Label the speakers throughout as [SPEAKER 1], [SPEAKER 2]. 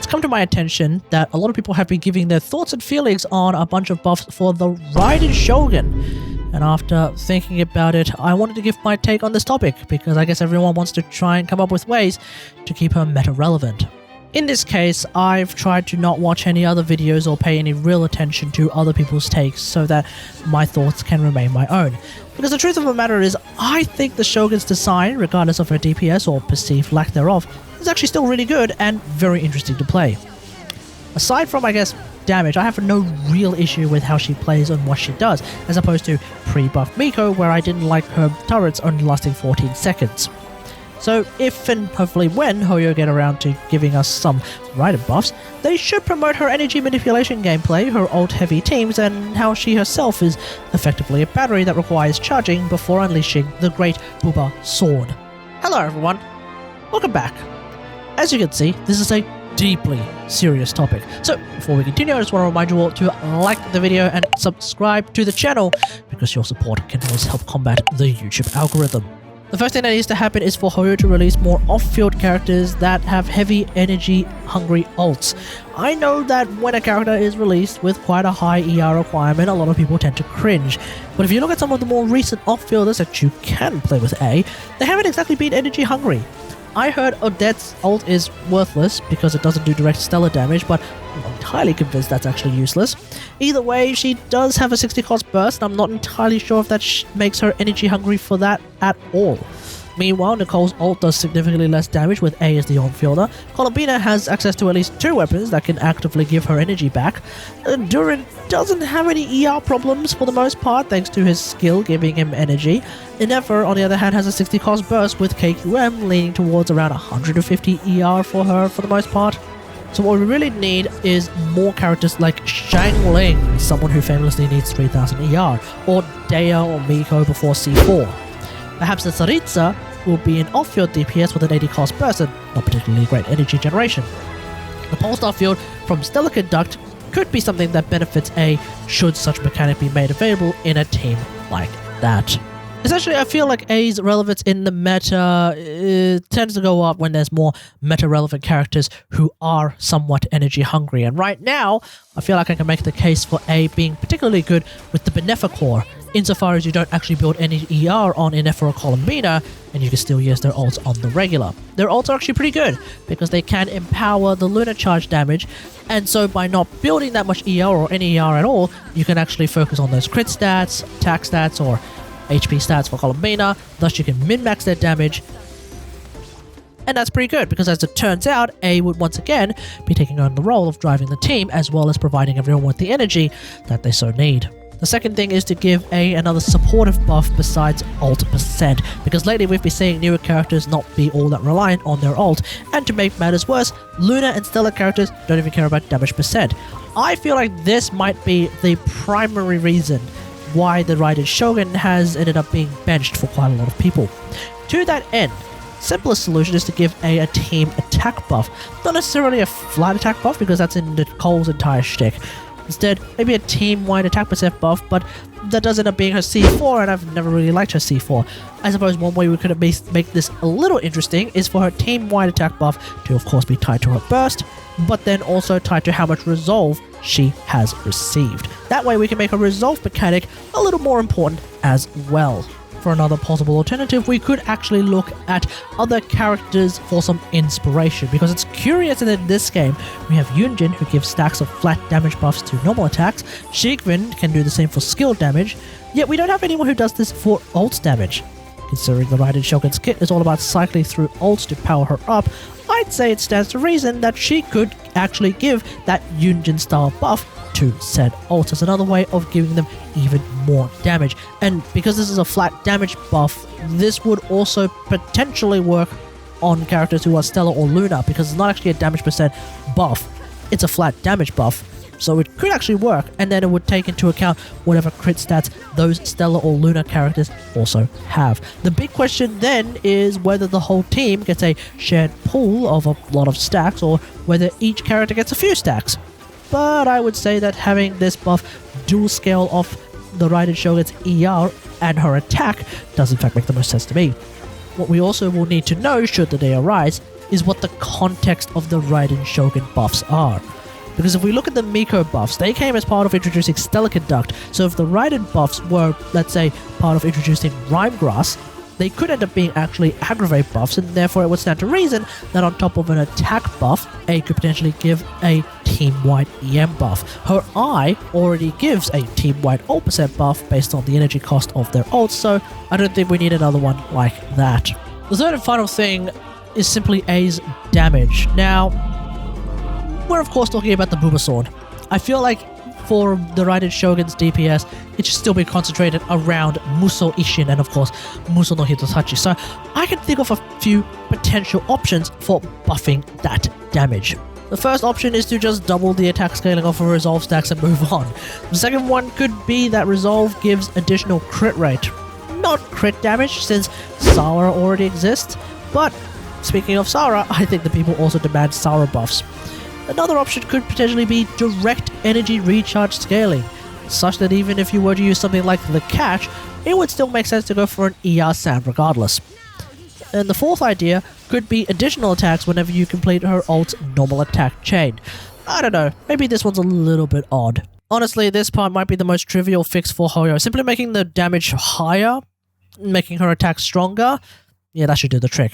[SPEAKER 1] it's come to my attention that a lot of people have been giving their thoughts and feelings on a bunch of buffs for the Raiden Shogun. And after thinking about it, I wanted to give my take on this topic, because I guess everyone wants to try and come up with ways to keep her meta relevant. In this case, I've tried to not watch any other videos or pay any real attention to other people's takes so that my thoughts can remain my own. Because the truth of the matter is, I think the Shogun's design, regardless of her DPS or perceived lack thereof, is actually still really good and very interesting to play. Aside from, I guess, damage, I have no real issue with how she plays and what she does, as opposed to pre-buff Miko, where I didn't like her turrets only lasting 14 seconds. So if and hopefully when Hoyo get around to giving us some Raiden buffs, they should promote her energy manipulation gameplay, her ult-heavy teams, and how she herself is effectively a battery that requires charging before unleashing the great Booba sword. Hello everyone, welcome back. As you can see, this is a deeply serious topic. So before we continue, I just want to remind you all to like the video and subscribe to the channel, because your support can always help combat the YouTube algorithm. The first thing that needs to happen is for Hoyo to release more off-field characters that have heavy energy-hungry ults. I know that when a character is released with quite a high ER requirement, a lot of people tend to cringe. But if you look at some of the more recent off-fielders that you can play with A, they haven't exactly been energy-hungry. I heard Odette's ult is worthless because it doesn't do direct stellar damage, but I'm not entirely convinced that's actually useless. Either way, she does have a 60 cost burst, and I'm not entirely sure if that makes her energy hungry for that at all. Meanwhile, Nicole's ult does significantly less damage with A as the on-fielder. Columbina has access to at least 2 weapons that can actively give her energy back. Durin doesn't have any ER problems for the most part, thanks to his skill giving him energy. Endeavor, on the other hand, has a 60 cost burst with KQM leaning towards around 150 ER for her for the most part. So what we really need is more characters like Xiangling, someone who famously needs 3000 ER, or Dea or Miko before C4. Perhaps the Tsaritsa will be an off-field DPS with an 80 cost burst and not particularly great energy generation. The pulsed off-field from Stellar Conduct could be something that benefits A should such mechanic be made available in a team like that. Essentially, I feel like A's relevance in the meta tends to go up when there's more meta-relevant characters who are somewhat energy-hungry. And right now, I feel like I can make the case for A being particularly good with the Beneficor, insofar as you don't actually build any ER on Ennefer or Columbina, and you can still use their ults on the regular. Their ults are actually pretty good, because they can empower the Lunar Charge damage, and so by not building that much ER or any ER at all, you can actually focus on those crit stats, attack stats, or HP stats for Columbina, thus you can min-max their damage. And that's pretty good, because as it turns out, A would once again be taking on the role of driving the team, as well as providing everyone with the energy that they so need. The second thing is to give A another supportive buff besides ult percent, because lately we've been seeing newer characters not be all that reliant on their ult, and to make matters worse, Luna and Stellar characters don't even care about damage percent. I feel like this might be the primary reason why the Raiden Shogun has ended up being benched for quite a lot of people. To that end, simplest solution is to give a team attack buff. Not necessarily a flat attack buff, because that's in Nicole's entire shtick. Instead, maybe a team-wide attack percent buff, but that does end up being her C4, and I've never really liked her C4. I suppose one way we could make this a little interesting is for her team-wide attack buff to of course be tied to her burst, but then also tied to how much resolve she has received. That way we can make a resolve mechanic a little more important as well. For another possible alternative, we could actually look at other characters for some inspiration, because it's curious that in this game we have Yunjin, who gives stacks of flat damage buffs to normal attacks, Shigvin can do the same for skill damage, yet we don't have anyone who does this for ult damage. Considering the Raiden Shogun's kit is all about cycling through ults to power her up, I'd say it stands to reason that she could actually give that Yunjin style buff to said ults as another way of giving them even more damage. And because this is a flat damage buff, this would also potentially work on characters who are Stellar or Lunar, because it's not actually a damage percent buff, it's a flat damage buff. So it could actually work, and then it would take into account whatever crit stats those Stellar or Lunar characters also have. The big question then is whether the whole team gets a shared pool of a lot of stacks, or whether each character gets a few stacks. But I would say that having this buff dual scale off the Raiden Shogun's ER and her attack does in fact make the most sense to me. What we also will need to know, should the day arise, is what the context of the Raiden Shogun buffs are. Because if we look at the Miko buffs, they came as part of introducing Stellar Conduct, so if the Raiden buffs were, let's say, part of introducing Rhyme Grass, they could end up being actually aggravate buffs, and therefore it would stand to reason that on top of an attack buff, A could potentially give a team-wide EM buff. Her I already gives a team-wide ult percent buff based on the energy cost of their ults, so I don't think we need another one like that. The third and final thing is simply A's damage. Now, we're of course talking about the Boomer Sword. I feel like for the Raiden Shogun's DPS, it should still be concentrated around Muso Ishin and of course Muso no Hitotachi. So I can think of a few potential options for buffing that damage. The first option is to just double the attack scaling off of Resolve stacks and move on. The second one could be that Resolve gives additional crit rate. Not crit damage since Sara already exists, but speaking of Sara, I think the people also demand Sara buffs. Another option could potentially be direct energy recharge scaling, such that even if you were to use something like the Catch, it would still make sense to go for an ER sound regardless. And the fourth idea could be additional attacks whenever you complete her ult's normal attack chain. I don't know, maybe this one's a little bit odd. Honestly, this part might be the most trivial fix for Hoyo, simply making the damage higher, making her attack stronger. Yeah, that should do the trick.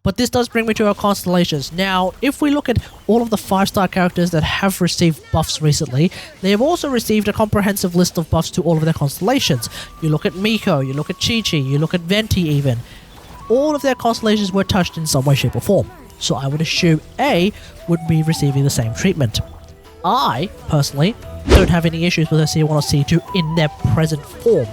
[SPEAKER 1] But this does bring me to our constellations. Now, if we look at all of the 5-star characters that have received buffs recently, they have also received a comprehensive list of buffs to all of their constellations. You look at Miko, you look at Chi-Chi, you look at Venti even. All of their constellations were touched in some way, shape or form. So I would assume A would be receiving the same treatment. I, personally, don't have any issues with her C1 or C2 in their present form.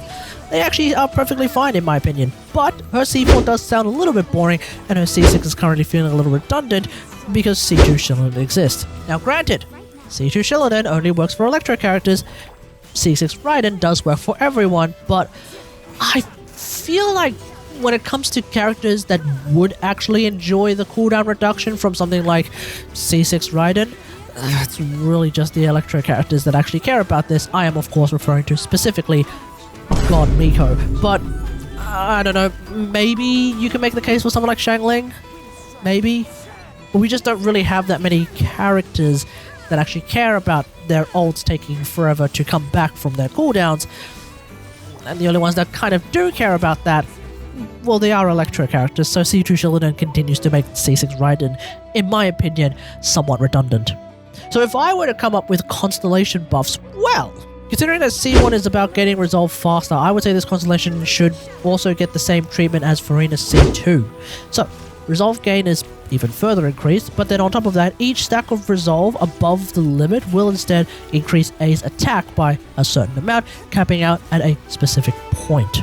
[SPEAKER 1] They actually are perfectly fine in my opinion, but her C4 does sound a little bit boring and her C6 is currently feeling a little redundant because C2 Shinoden exists. Now granted, C2 Shinoden only works for Electro characters, C6 Raiden does work for everyone, but I feel like when it comes to characters that would actually enjoy the cooldown reduction from something like C6 Raiden, it's really just the Electro characters that actually care about this. I am of course referring to specifically God Miko, but I don't know, maybe you can make the case for someone like Xiangling? Maybe? But we just don't really have that many characters that actually care about their ults taking forever to come back from their cooldowns, and the only ones that kind of do care about that, well, they are Electro characters, so C2 Shinoden continues to make C6 Raiden, in my opinion, somewhat redundant. So if I were to come up with constellation buffs, well, considering that C1 is about getting resolved faster, I would say this constellation should also get the same treatment as Furina's C2. So, resolve gain is even further increased, but then on top of that, each stack of resolve above the limit will instead increase A's attack by a certain amount, capping out at a specific point.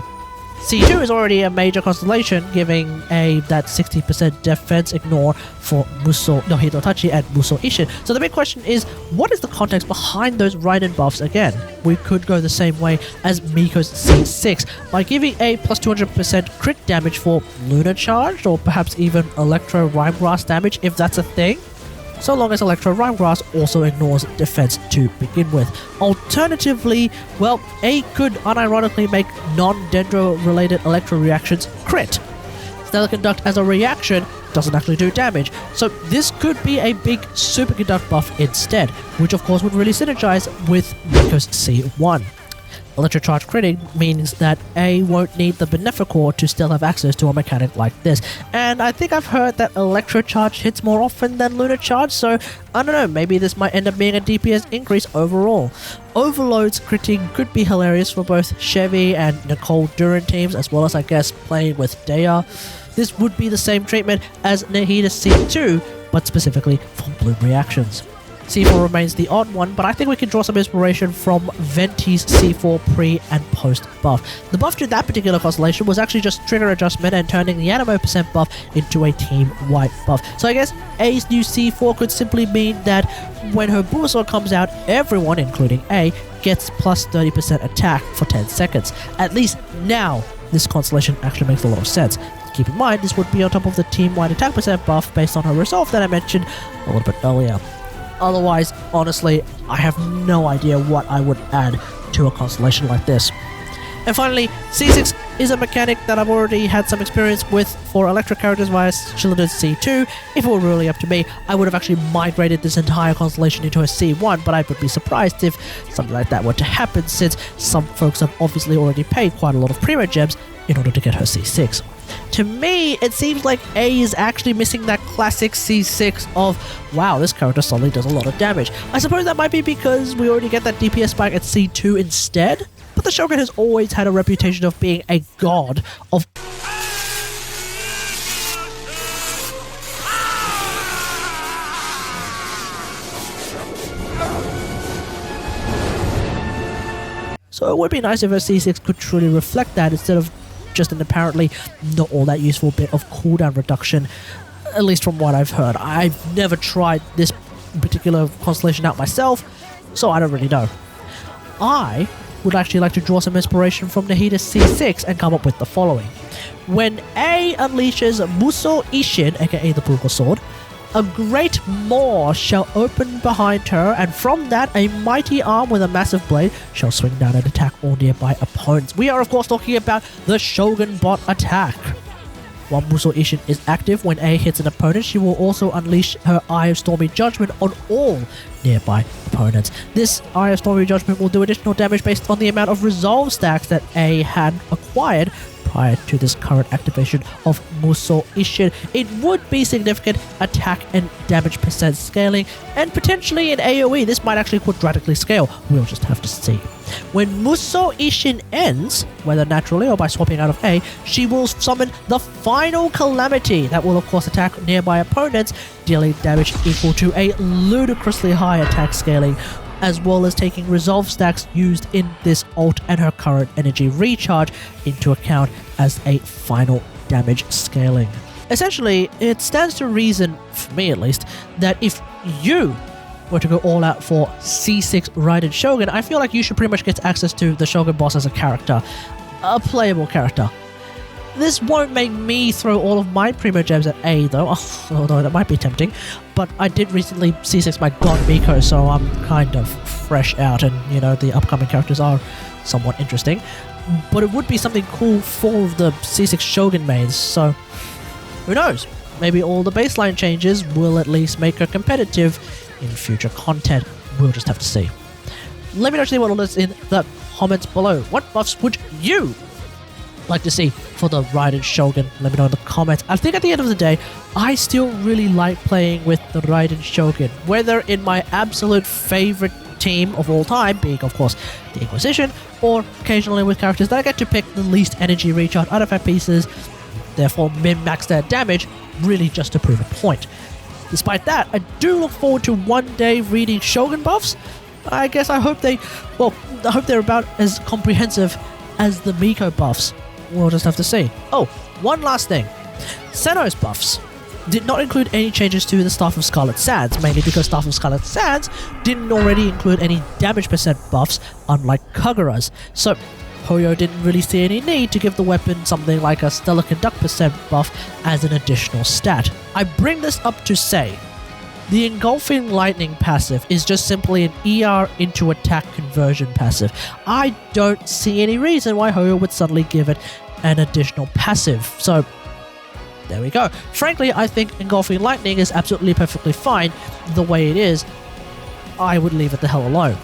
[SPEAKER 1] C2 is already a major constellation, giving A that 60% defense ignore for Muso no Hitotachi and Muso Ishin. So the big question is, what is the context behind those Raiden buffs again? We could go the same way as Miko's C6, by giving A plus 200% crit damage for Lunar Charge, or perhaps even Electro Rhyme Grass damage if that's a thing, so long as Electro Rhyme Grass also ignores defense to begin with. Alternatively, well, A could unironically make non-Dendro related Electro reactions crit. Stellar Conduct as a reaction doesn't actually do damage, so this could be a big Superconduct buff instead, which of course would really synergize with Miko's C1. Electrocharge critting means that A won't need the Beneficor to still have access to a mechanic like this, and I think I've heard that Electrocharge hits more often than Lunar Charge, so I don't know, maybe this might end up being a DPS increase overall. Overload's critting could be hilarious for both Chevy and Nicole Duran teams, as well as I guess playing with Dea. This would be the same treatment as Nahida's C2, but specifically for bloom reactions. C4 remains the odd one, but I think we can draw some inspiration from Venti's C4 pre and post buff. The buff to that particular constellation was actually just trigger adjustment and turning the Animo percent buff into a team-wide buff. So I guess A's new C4 could simply mean that when her Bulbasaur comes out, everyone, including A, gets plus 30% attack for 10 seconds. At least now, this constellation actually makes a lot of sense. Keep in mind, this would be on top of the team-wide attack percent buff based on her resolve that I mentioned a little bit earlier. Otherwise, honestly, I have no idea what I would add to a constellation like this. And finally, C6 is a mechanic that I've already had some experience with for electric characters via Shielded C2. If it were really up to me, I would have actually migrated this entire constellation into a C1, but I would be surprised if something like that were to happen, since some folks have obviously already paid quite a lot of Primo gems in order to get her C6. To me, it seems like A is actually missing that classic C6 of, wow, this character suddenly does a lot of damage. I suppose that might be because we already get that DPS spike at C2 instead, but the Shogun has always had a reputation of being a god of... So it would be nice if a C6 could truly reflect that instead of just an apparently not all that useful bit of cooldown reduction, at least from what I've heard. I've never tried this particular constellation out myself, so I don't really know. I would actually like to draw some inspiration from Nahida's C6 and come up with the following. When A unleashes Muso Ishin, aka the Brugal Sword, a great maw shall open behind her, and from that a mighty arm with a massive blade shall swing down and attack all nearby opponents. We are of course talking about the ShogunBoss attack. While Muso Ishin is active, when A hits an opponent, she will also unleash her Eye of Stormy Judgment on all nearby opponents. This Eye of Stormy Judgment will do additional damage based on the amount of resolve stacks that A had acquired prior to this current activation of Muso Ishin. It would be significant attack and damage percent scaling, and potentially in AoE this might actually quadratically scale. We'll just have to see. When Muso Ishin ends, whether naturally or by swapping out of A, she will summon the final Calamity that will of course attack nearby opponents, dealing damage equal to a ludicrously high attack scaling, as well as taking resolve stacks used in this ult and her current energy recharge into account as a final damage scaling. Essentially, it stands to reason, for me at least, that if you were to go all out for C6 Raiden Shogun, I feel like you should pretty much get access to the ShogunBoss as a character, a playable character. This won't make me throw all of my Primo gems at A though, although that might be tempting, but I did recently C6 my God Miko, so I'm kind of fresh out, and you know, the upcoming characters are somewhat interesting. But it would be something cool for the C6 Shogun mains, so who knows? Maybe all the baseline changes will at least make her competitive in future content. We'll just have to see. Let me know what all this in the comments below. What buffs would you like to see for the Raiden Shogun? Let me know in the comments. I think at the end of the day, I still really like playing with the Raiden Shogun, whether in my absolute favorite team of all time, being of course the Inquisition, or occasionally with characters that I get to pick the least energy recharge artifact pieces, therefore min-max their damage, really just to prove a point. Despite that, I do look forward to one day reading Shogun buffs. I guess I hope they're about as comprehensive as the Miko buffs. We'll just have to see. Oh, one last thing. Senno's buffs did not include any changes to the Staff of Scarlet Sands, mainly because Staff of Scarlet Sands didn't already include any damage percent buffs, unlike Kagura's. So Hoyo didn't really see any need to give the weapon something like a Stellar Conduct percent buff as an additional stat. I bring this up to say, the Engulfing Lightning passive is just simply an ER into attack conversion passive. I don't see any reason why Hoyo would suddenly give it an additional passive, so there we go. Frankly, I think Engulfing Lightning is absolutely perfectly fine the way it is. I would leave it the hell alone.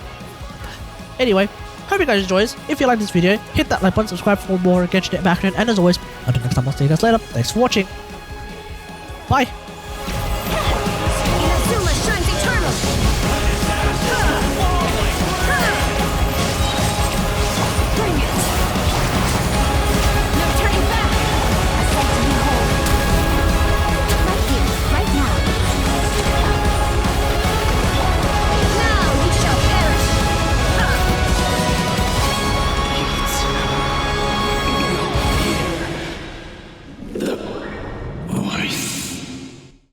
[SPEAKER 1] Anyway, hope you guys enjoyed this. If you like this video, hit that like button, subscribe for more Genshin Impact, and as always, until next time, I'll see you guys later. Thanks for watching. Bye.